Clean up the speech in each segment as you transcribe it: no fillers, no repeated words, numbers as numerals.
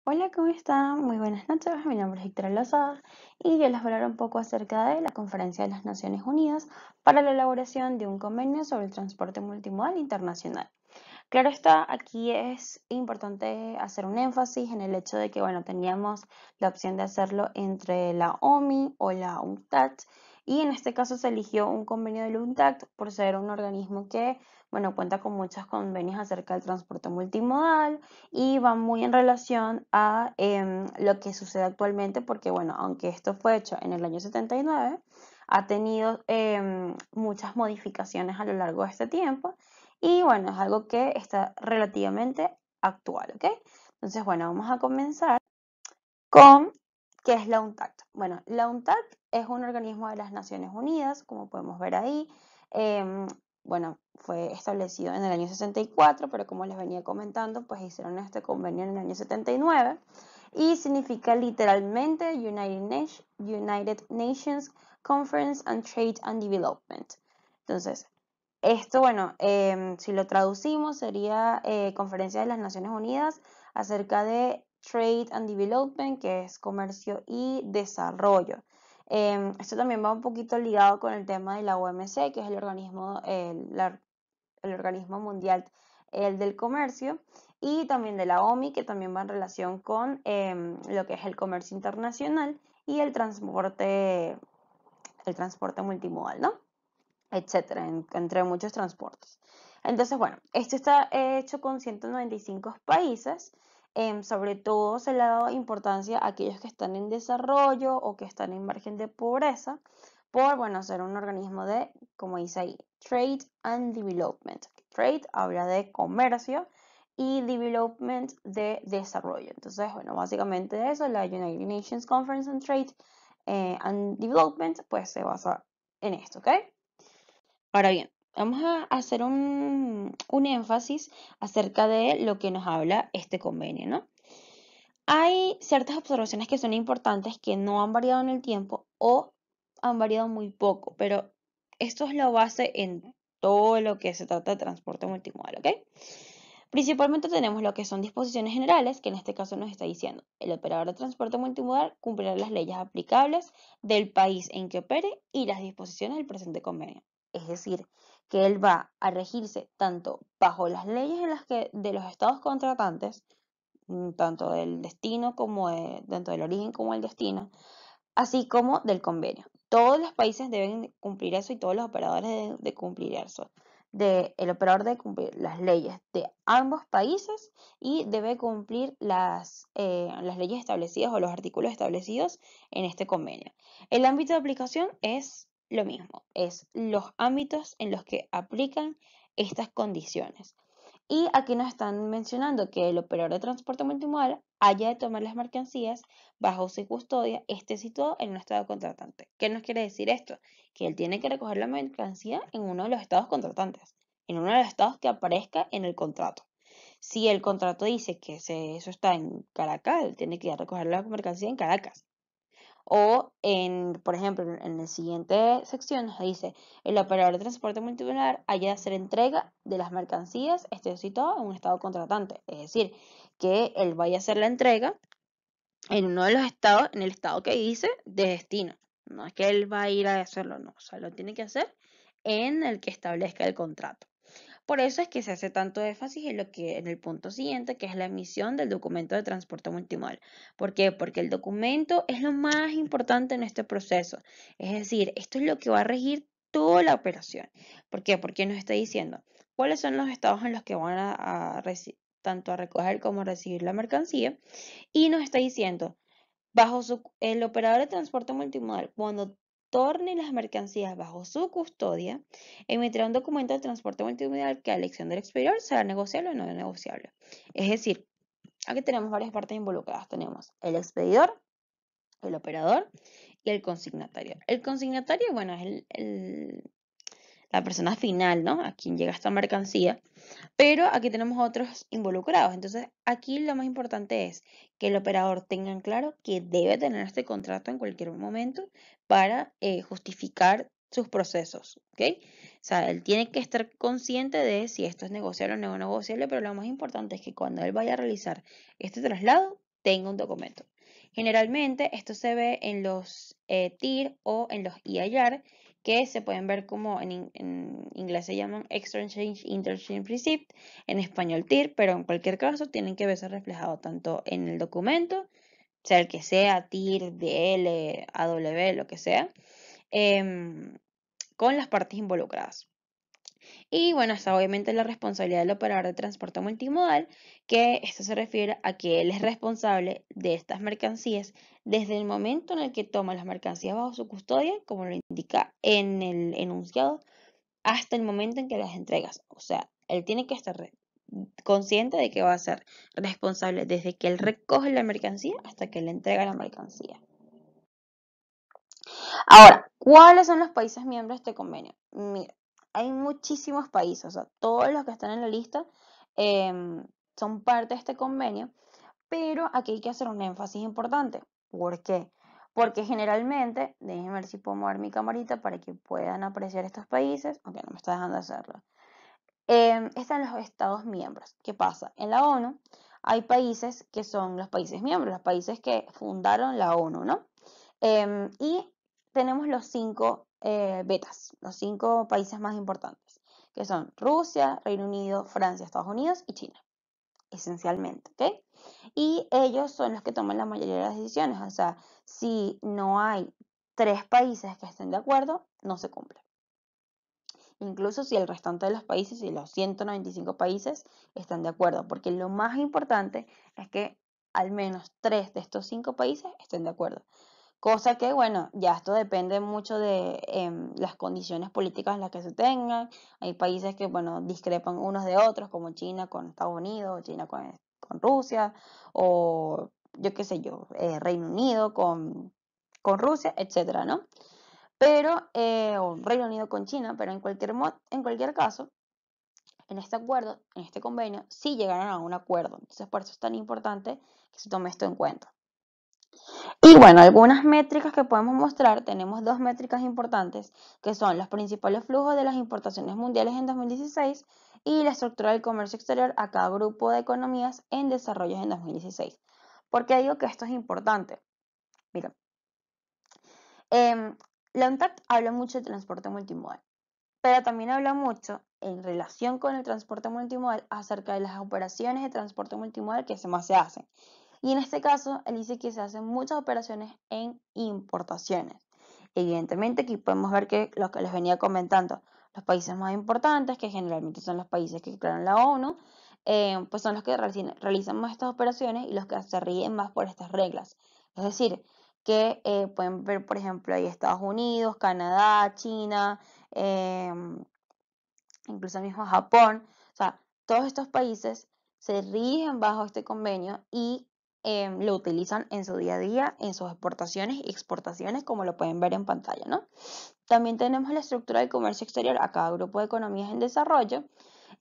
Hola, ¿cómo están? Muy buenas noches, mi nombre es Victoria Lozada y yo les voy a hablar un poco acerca de la Conferencia de las Naciones Unidas para la elaboración de un convenio sobre el transporte multimodal internacional. Claro está, aquí es importante hacer un énfasis en el hecho de que, bueno, teníamos la opción de hacerlo entre la OMI o la UNCTAD y en este caso se eligió un convenio de la UNCTAD por ser un organismo que, bueno, cuenta con muchos convenios acerca del transporte multimodal y va muy en relación a lo que sucede actualmente porque, bueno, aunque esto fue hecho en el año 79, ha tenido muchas modificaciones a lo largo de este tiempo y bueno, es algo que está relativamente actual, ¿ok? Entonces, bueno, vamos a comenzar con qué es la UNTAD. Bueno, la UNTAD es un organismo de las Naciones Unidas, como podemos ver ahí. Em, bueno, fue establecido en el año 64, pero como les venía comentando, pues hicieron este convenio en el año 79 y significa literalmente United Nations Conference on Trade and Development. Entonces, esto, bueno, si lo traducimos sería Conferencia de las Naciones Unidas acerca de Trade and Development, que es comercio y desarrollo. Esto también va un poquito ligado con el tema de la OMC, que es el organismo mundial del comercio, y también de la OMI, que también va en relación con lo que es el comercio internacional y el transporte multimodal, ¿no? Etcétera, entre muchos transportes. Entonces, bueno, esto está hecho con 195 países. Sobre todo se le ha dado importancia a aquellos que están en desarrollo o que están en margen de pobreza, por, bueno, ser un organismo de, como dice ahí, Trade and Development. Trade habla de comercio y Development de desarrollo. Entonces, bueno, básicamente eso, la United Nations Conference on Trade and Development, pues se basa en esto, ¿ok? Ahora bien, vamos a hacer un énfasis acerca de lo que nos habla este convenio, ¿no? Hay ciertas observaciones que son importantes que no han variado en el tiempo o han variado muy poco, pero esto es la base en todo lo que se trata de transporte multimodal, ¿ok? Principalmente tenemos lo que son disposiciones generales, que en este caso nos está diciendo, el operador de transporte multimodal cumplirá las leyes aplicables del país en que opere y las disposiciones del presente convenio. Es decir, que él va a regirse tanto bajo las leyes de los estados contratantes, tanto del destino como tanto del origen como del destino, así como del convenio. Todos los países deben cumplir eso y todos los operadores deben de cumplir eso. El operador debe cumplir las leyes de ambos países y debe cumplir las leyes establecidas o los artículos establecidos en este convenio. El ámbito de aplicación es lo mismo, es los ámbitos en los que aplican estas condiciones. Y aquí nos están mencionando que el operador de transporte multimodal haya de tomar las mercancías bajo su custodia, esté situado en un estado contratante. ¿Qué nos quiere decir esto? Que él tiene que recoger la mercancía en uno de los estados contratantes, en uno de los estados que aparezca en el contrato. Si el contrato dice que eso está en Caracas, él tiene que ir a recoger la mercancía en Caracas. O, por ejemplo, en la siguiente sección nos dice, el operador de transporte multimodal haya de hacer entrega de las mercancías esté situado en un estado contratante. Es decir, que él vaya a hacer la entrega en uno de los estados, en el estado que dice de destino. No es que él va a ir a hacerlo, no. O sea, lo tiene que hacer en el que establezca el contrato. Por eso es que se hace tanto énfasis en el punto siguiente, que es la emisión del documento de transporte multimodal. ¿Por qué? Porque el documento es lo más importante en este proceso. Es decir, esto es lo que va a regir toda la operación. ¿Por qué? Porque nos está diciendo cuáles son los estados en los que van tanto a recoger como a recibir la mercancía y nos está diciendo el operador de transporte multimodal, cuando torne las mercancías bajo su custodia, emitirá un documento de transporte multimodal que a elección del expedidor será negociable o no negociable. Es decir, aquí tenemos varias partes involucradas. Tenemos el expedidor, el operador y el consignatario. El consignatario, bueno, es la persona final, ¿no? A quien llega esta mercancía. Pero aquí tenemos otros involucrados. Entonces, aquí lo más importante es que el operador tenga en claro que debe tener este contrato en cualquier momento para justificar sus procesos, ¿ok? O sea, él tiene que estar consciente de si esto es negociable o no negociable, pero lo más importante es que cuando él vaya a realizar este traslado, tenga un documento. Generalmente esto se ve en los TIR o en los EIR, que se pueden ver como en inglés se llaman Exchange Interchange Receipt, en español TIR, pero en cualquier caso tienen que verse reflejado tanto en el documento, sea el que sea, TIR, DL, AW, lo que sea, con las partes involucradas. Y bueno, está obviamente la responsabilidad del operador de transporte multimodal, que esto se refiere a que él es responsable de estas mercancías desde el momento en el que toma las mercancías bajo su custodia, como lo indica en el enunciado, hasta el momento en que las entregas. O sea, él tiene que estar consciente de que va a ser responsable desde que él recoge la mercancía hasta que le entrega la mercancía. Ahora, ¿cuáles son los países miembros de este convenio? Mira, hay muchísimos países, o sea, todos los que están en la lista son parte de este convenio, pero aquí hay que hacer un énfasis importante. ¿Por qué? Porque generalmente, déjenme ver si puedo mover mi camarita para que puedan apreciar estos países, aunque no me está dejando hacerlo. Están los Estados miembros. ¿Qué pasa? En la ONU hay países que son los países miembros, los países que fundaron la ONU, ¿no? Y tenemos los 5 betas, los 5 países más importantes, que son Rusia, Reino Unido, Francia, Estados Unidos y China, esencialmente, ¿ok? Y ellos son los que toman la mayoría de las decisiones, o sea, si no hay 3 países que estén de acuerdo, no se cumple. Incluso si el restante de los países y los 195 países están de acuerdo, porque lo más importante es que al menos 3 de estos 5 países estén de acuerdo. Cosa que, bueno, ya esto depende mucho de las condiciones políticas en las que se tengan. Hay países que, bueno, discrepan unos de otros, como China con Estados Unidos, China con Rusia, o yo qué sé yo, Reino Unido con Rusia, etcétera, ¿no? Pero, o Reino Unido con China, pero en cualquier caso, en este acuerdo, en este convenio, sí llegaron a un acuerdo. Entonces, por eso es tan importante que se tome esto en cuenta. Y bueno, algunas métricas que podemos mostrar, tenemos 2 métricas importantes, que son los principales flujos de las importaciones mundiales en 2016 y la estructura del comercio exterior a cada grupo de economías en desarrollo en 2016. ¿Por qué digo que esto es importante? Mira, la UNTAD habla mucho de transporte multimodal, pero también habla mucho en relación con el transporte multimodal acerca de las operaciones de transporte multimodal que más se hacen. Y en este caso, él dice que se hacen muchas operaciones en importaciones. Evidentemente, aquí podemos ver que lo que les venía comentando, los países más importantes, que generalmente son los países que crearon la ONU, pues son los que realizan más estas operaciones y los que se ríen más por estas reglas. Es decir, que pueden ver, por ejemplo, ahí Estados Unidos, Canadá, China, incluso mismo Japón, o sea, todos estos países se rigen bajo este convenio y lo utilizan en su día a día, en sus exportaciones y exportaciones, como lo pueden ver en pantalla, ¿no? También tenemos la estructura del comercio exterior a cada grupo de economías en desarrollo.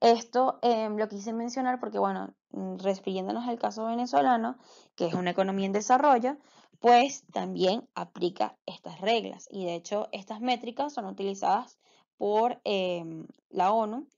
Esto lo quise mencionar porque, bueno, refiriéndonos al caso venezolano, que es una economía en desarrollo, pues también aplica estas reglas. Y de hecho, estas métricas son utilizadas por la ONU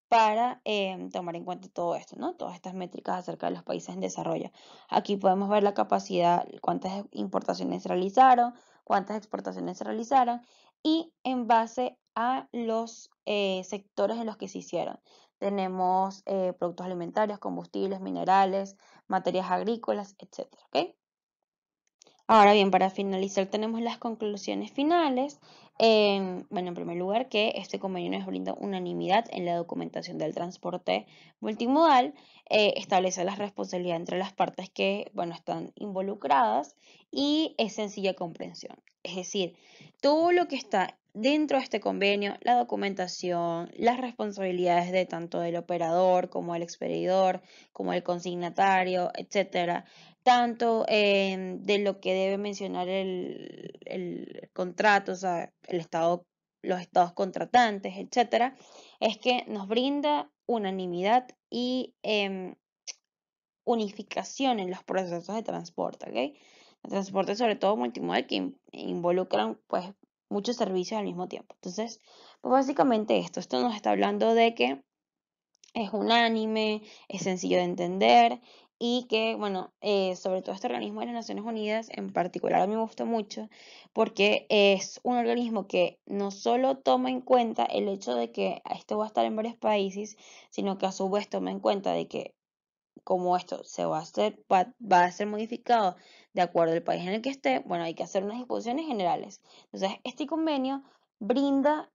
para tomar en cuenta todo esto, ¿no? Todas estas métricas acerca de los países en desarrollo. Aquí podemos ver la capacidad, cuántas importaciones se realizaron, cuántas exportaciones se realizaron y en base a los sectores en los que se hicieron. Tenemos productos alimentarios, combustibles, minerales, materias agrícolas, etcétera, ¿ok? Ahora bien, para finalizar tenemos las conclusiones finales. Bueno, en primer lugar, que este convenio nos brinda unanimidad en la documentación del transporte multimodal, establece la responsabilidad entre las partes que, bueno, están involucradas y es sencilla comprensión. Es decir, todo lo que está dentro de este convenio, la documentación, las responsabilidades de tanto del operador como el expedidor, como el consignatario, etcétera, tanto de lo que debe mencionar el contrato, o sea, los estados contratantes, etcétera, es que nos brinda unanimidad y unificación en los procesos de transporte, ¿ok? El transporte sobre todo multimodal que involucran pues muchos servicios al mismo tiempo. Entonces, pues básicamente esto nos está hablando de que es unánime, es sencillo de entender y que, bueno, sobre todo este organismo de las Naciones Unidas en particular a mí me gusta mucho porque es un organismo que no solo toma en cuenta el hecho de que esto va a estar en varios países, sino que a su vez toma en cuenta de que como esto se va a hacer, va a ser modificado de acuerdo al país en el que esté, bueno, hay que hacer unas disposiciones generales. Entonces, este convenio brinda,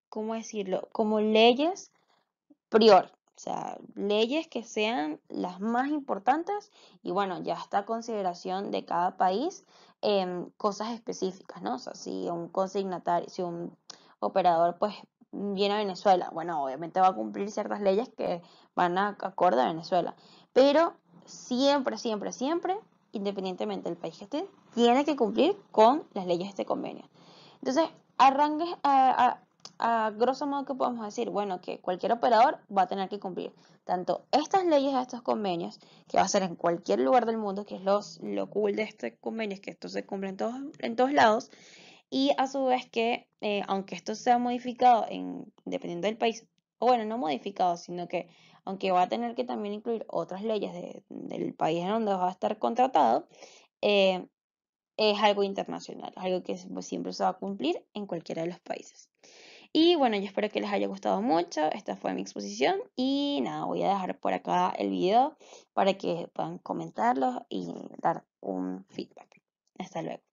¿cómo decirlo? Como leyes prior, o sea, leyes que sean las más importantes y bueno, ya está a consideración de cada país cosas específicas, ¿no? O sea, si un consignatario, si un operador pues viene a Venezuela, bueno, obviamente va a cumplir ciertas leyes que van a acorde a Venezuela, pero siempre, siempre, siempre, independientemente del país que esté, tiene que cumplir con las leyes de este convenio. Entonces, arranques a grosso modo que podemos decir, bueno, que cualquier operador va a tener que cumplir tanto estas leyes de estos convenios, que va a ser en cualquier lugar del mundo, que es lo cool de este convenio, es que esto se cumple en todos lados, y a su vez que, aunque esto sea modificado dependiendo del país, o bueno, no modificado, sino que aunque va a tener que también incluir otras leyes del país en donde va a estar contratado, eh, es algo internacional, algo que pues, siempre se va a cumplir en cualquiera de los países. Y bueno, yo espero que les haya gustado mucho. Esta fue mi exposición y nada, voy a dejar por acá el video para que puedan comentarlo y dar un feedback. Hasta luego.